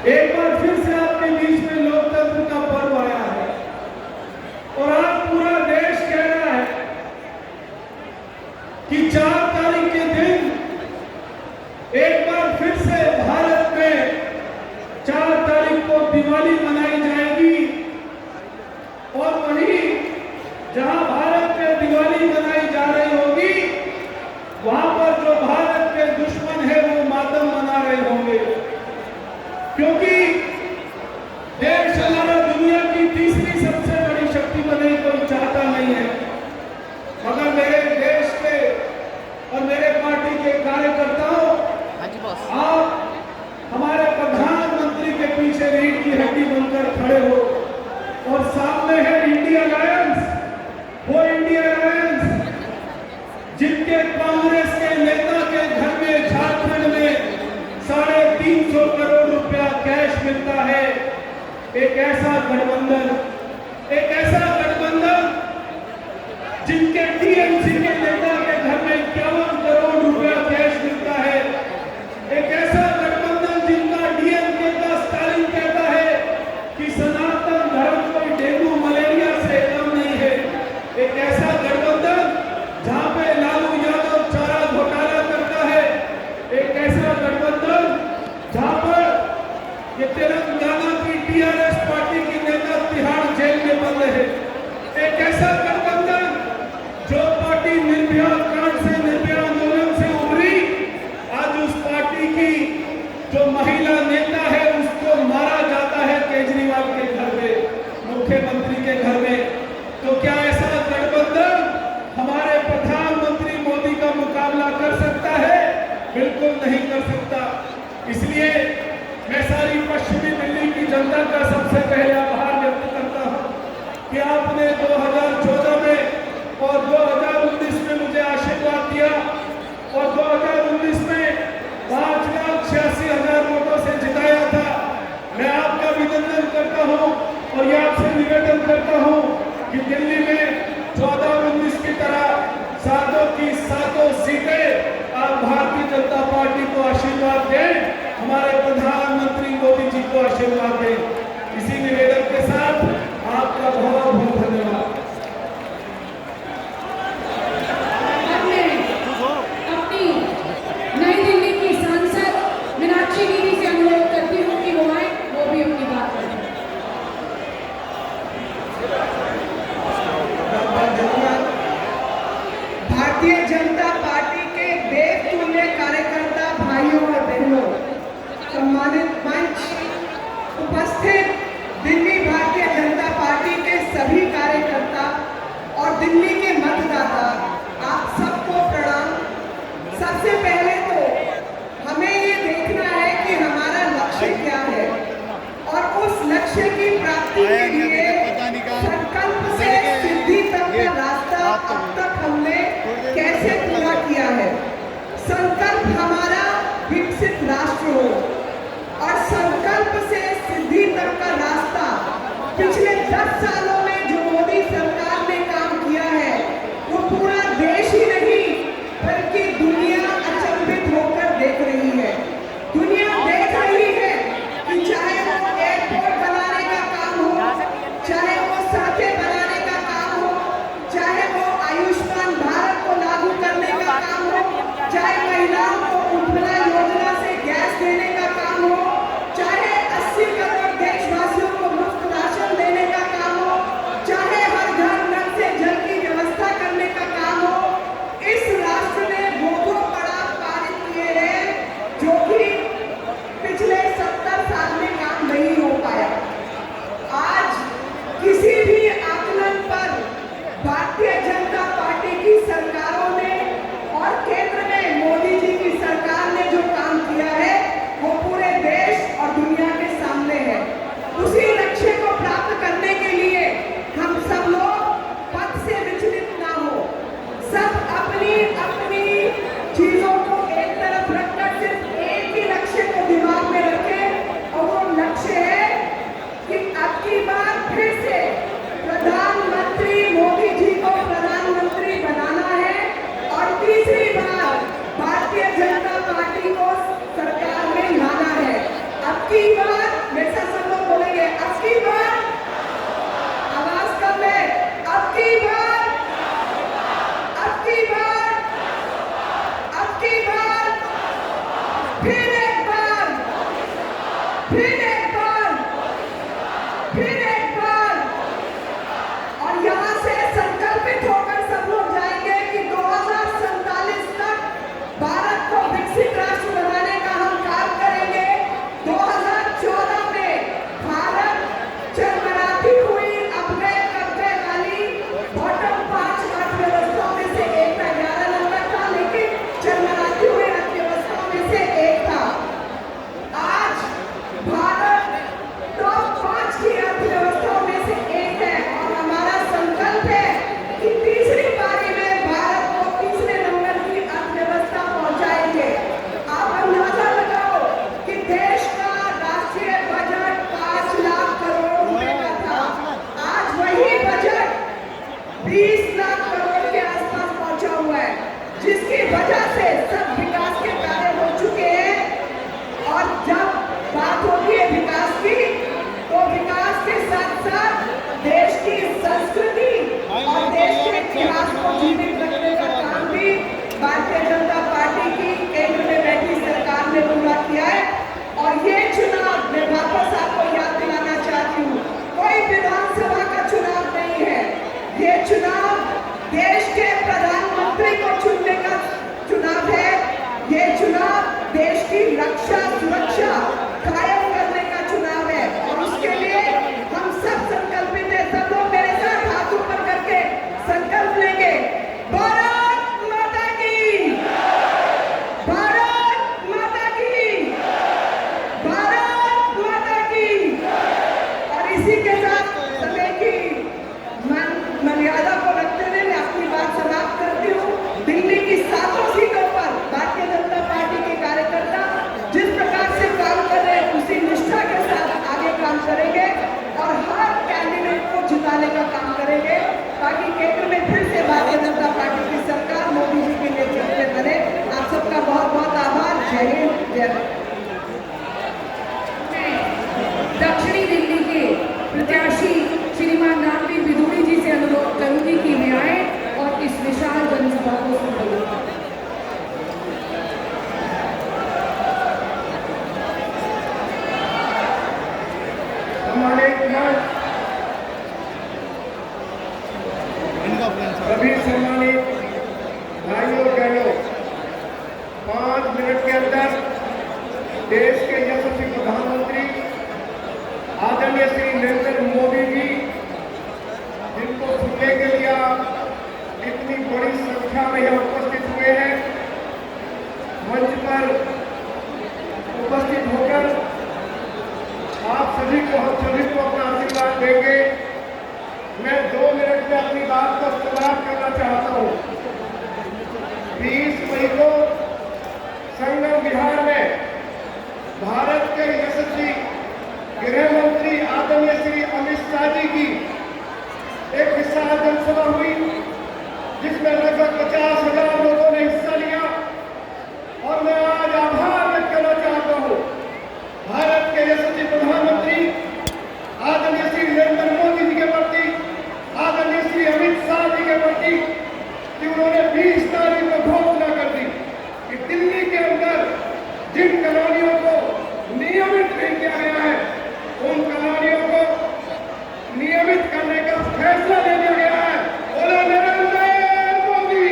एक बार फिर से आपके बीच में लोकतंत्र का पर्व आया है और आज पूरा देश कह रहा है कि 4 तारीख के दिन एक बार फिर से भारत में 4 तारीख को दिवाली मनाई जाएगी। और वहीं जहां भारत में दिवाली मनाई जा रही होगी, वहां पर जो भारत के दुश्मन है वो मातम मना रहे होंगे, क्योंकि देश हमारा दुनिया की तीसरी सबसे बड़ी शक्ति बने कोई चाहता नहीं है। मगर मेरे देश के और मेरे पार्टी के कार्यकर्ताओं, आप हमारे प्रधानमंत्री के पीछे रीढ़ की हड्डी बनकर खड़े हो और सामने है इंडिया अलायंस, वो इंडिया अलायंस जिनके कांग्रेस के नेता के घर में झारखंड में 350 करोड़ रुपया कैश मिलता है। एक ऐसा गठबंधन जिनके टीएमसी के नेता के घर में 51 करोड़ रुपया कैश मिलता है। एक ऐसा गठबंधन जिनका डीएमके का स्टालिन कहता है कि सनातन धर्म कोई डेंगू मलेरिया से कम नहीं है। एक ऐसा गठबंधन जहां पे लालू यादव चारा घोटाला करता है। एक ऐसा गठबंधन जहां पर ये तेलंगाना की टीआरएस पार्टी की नेता तिहाड़ जेल में बंद है। एक ऐसा गठबंधन जो पार्टी निर्भया कांड से, निर्भया आंदोलन से उभरी, आज उस पार्टी की जो महिला नेता है उसको मारा जाता है केजरीवाल के घर में, मुख्यमंत्री के घर में। तो क्या ऐसा गठबंधन हमारे प्रधानमंत्री मोदी का मुकाबला कर सकता है? बिल्कुल नहीं कर सकता। इसलिए मैं सारी पश्चिमी दिल्ली की जनता का सबसे पहले आभार व्यक्त करता हूं कि आपने 2014 में और 2019 में मुझे आशीर्वाद दिया और 2019 में 5,86,000 वोटों से जिताया था। मैं आपका अभिनंदन करता हूं और ये आपसे निवेदन करता हूं कि दिल्ली में 14-19 की तरह सातों की सातों सीटें आप भारतीय जनता पार्टी को आशीर्वाद दें, हमारे प्रधानमंत्री मोदी जी को आशीर्वाद दें। इसी निवेदन के साथ आपका बहुत बहुत धन्यवाद। अपनी नई दिल्ली की सांसद मीनाक्षी दीदी से अनुरोध करती हूँ कि वो आए, वो भी अपनी बात करें। भारतीय जनता पार्टी के देवतुल्य कार्यकर्ता भाइयों और बहनों, सम्मानित मंच, उपस्थित दिल्ली भारतीय जनता पार्टी के सभी कार्यकर्ता और दिल्ली के मतदाता, आप सबको प्रणाम। सबसे पहले तो हमें ये देखना है कि हमारा लक्ष्य क्या है और उस लक्ष्य की प्राप्ति के लिए संकल्प से सिद्धि तक का रास्ता अब तक हमने कैसे पूरा किया है। संकल्प हमारा विकसित राष्ट्र हो और संकल्प से सिद्धि तक का रास्ता पिछले 10 सालों में जो मोदी सरकार ने काम किया है वो पूरा देश ही नहीं बल्कि दुनिया अचंभित होकर देख रही है। दुनिया देख रही है कि चाहे वो एयरपोर्ट बनाने का काम हो, चाहे वो सड़कें बनाने का काम हो, चाहे वो आयुष्मान भारत को लागू करने का काम हो, चाहे महिलाओं को उज्ज्वला योजना से गैस देने का काम हो, चाहे 80 करोड़ देशवासियों को मुफ्त राशन देने का काम हो, फिर एक बार, फिर एक बार, और यहाँ से संकल्पित होकर सब लोग जाएंगे कि 2047 तक भारत को विकसित राष्ट्र बनाने का हम काम करेंगे। 2014 में भारत चरमराती हुई अपग्रेड करने वाली बॉटम 5 अर्थव्यवस्थाओं में से एक था। 11 नंबर था, लेकिन चरमराती हुई अर्थव्यवस्थाओं में से एक था। आज भारत टॉप 5 की अर्थव्यवस्थाओं में से एक है और हमारा संकल्प है कि तीसरी पारी में भारत को तीसरे नंबर की अर्थव्यवस्था पहुंचाएंगे। आप अंदाजा लगाओ कि देश का राष्ट्रीय बजट 5 लाख करोड़ रुपए का था, आज वही बजट 20 लाख करोड़ के आसपास पहुंचा हुआ है, जिसकी वजह से सब विकास के कार्य हो चुके हैं। और जब बात होती है विकास की, तो विकास के साथ साथ देश की संस्कृति और देश के इतिहास को जीवित रखने का काम भी भारतीय जनता पार्टी की केंद्र में बैठी सरकार ने पूरा किया है। और ये चुनाव मैं वापस आपको याद दिलाना चाहती हूँ, कोई विधानसभा का चुनाव नहीं है। ये चुनाव देश के प्रधानमंत्री को चुनने का चुनाव है। ये चुनाव देश की रक्षा सुरक्षा कायम करने का चुनाव है और उसके लिए हम सब संकल्पित हैं। सब लोग मेरे साथ हाथ ऊपर करके संकल्प लेंगे। भारत माता की, भारत माता की, भारत माता की। और इसी के साथ समय की मर्यादा को रखते हुए मैं अपनी बात समाप्त करती हूँ। दिल्ली की 7 सीटों पर भारतीय जनता पार्टी के कार्यकर्ता जिस प्रकार से काम कर रहे हैं, उसी निष्ठा के साथ आगे काम करेंगे और हर कैंडिडेट को जिताने का काम करेंगे, ताकि केंद्र में फिर से भारतीय जनता पार्टी की सरकार मोदी जी के नेतृत्व में बने। आप सबका बहुत बहुत आभार। जय हिंद, जय भारत। दक्षिणी दिल्ली के प्रत्याशी श्रीमान रामवीर विदुड़ी जी से अनुरोध करूंगी कि वे आए और इस विशाल जनसभा को संबोधित करें। सभी सम्मानित भाइयों बहनों, 5 मिनट के अंदर देश के यशस्वी प्रधानमंत्री आदरणीय श्री नरेंद्र मोदी जी, जिनको सुनने के लिए इतनी बड़ी संख्या में यहाँ उपस्थित हुए हैं, मंच पर उपस्थित होकर आप सभी को, हम सभी को अपना आशीर्वाद देंगे। मैं 2 मिनट में अपनी बात को समाप्त करना चाहता हूँ। 20 मई को संगम बिहार में भारत के यशस्वी गृह मंत्री आदरणीय श्री अमित शाह जी की एक विशाल जनसभा हुई, जिसमें लगभग 50,000 लोगों ने हिस्सा लिया। और मैं आज आभार व्यक्त करना चाहता हूँ भारत के यशस्वी प्रधानमंत्री आदरणीय श्री नरेंद्र मोदी जी के प्रति, आदरणीय श्री अमित शाह जी के प्रति, कि उन्होंने 20 तारीख को घोषणा कर दी कि दिल्ली के अंदर जिन कॉलोनियों को नियमित नहीं किया गया है, उन कॉलोनियों को नियमित करने का फैसला ले लिया गया है। बोलो नरेंद्र मोदी,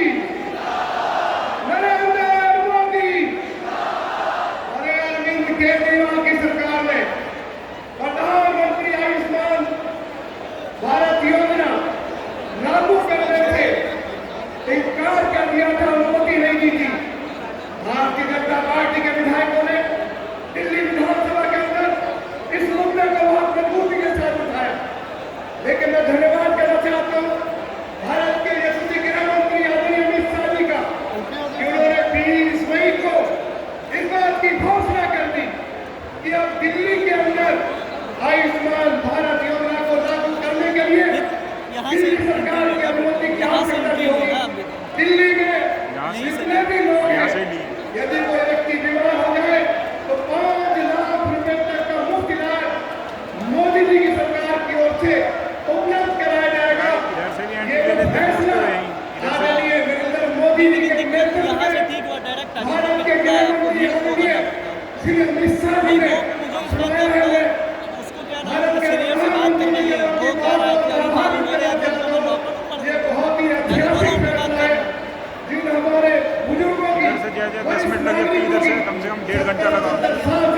नरेंद्र मोदी। और अरविंद केजरीवाल की सरकार ने प्रधानमंत्री आयुष्मान भारत योजना लागू करने से इनकार कर दिया था, अनुमति नहीं दी थी। भारतीय जनता पार्टी के विधायकों ने दिल्ली विधानसभा के अंदर इस मुद्दे को बहुत मजबूती के साथ उठाया। लेकिन मैं धन्यवाद करना चाहता हूँ भारत के यशस्वी गृह मंत्री आदरणीय अमित शाह जी का, कि उन्होंने 20 मई को इस बात की घोषणा कर दी कि अब दिल्ली के अंदर आयुष्मान भारत योजना को लागू करने के लिए दिल्ली सरकार की अनुमति की आवश्यकता नहीं होगी। दिल्ली में जितने भी लोग हैं, यदि कोई व्यक्ति बीमार हो जाए तो 5 लाख रुपए तक का मुफ्त इलाज मोदी जी की सरकार की ओर से उपलब्ध कराया जाएगा। ये फैसला आदरणीय नरेंद्र मोदी जी के नेतृत्व में भारत के गृह मंत्री श्री अमित शाह जी ने सुनाया है। लगे 10 मिनट लगे, फिर इधर से कम 1.5 घंटा लगा।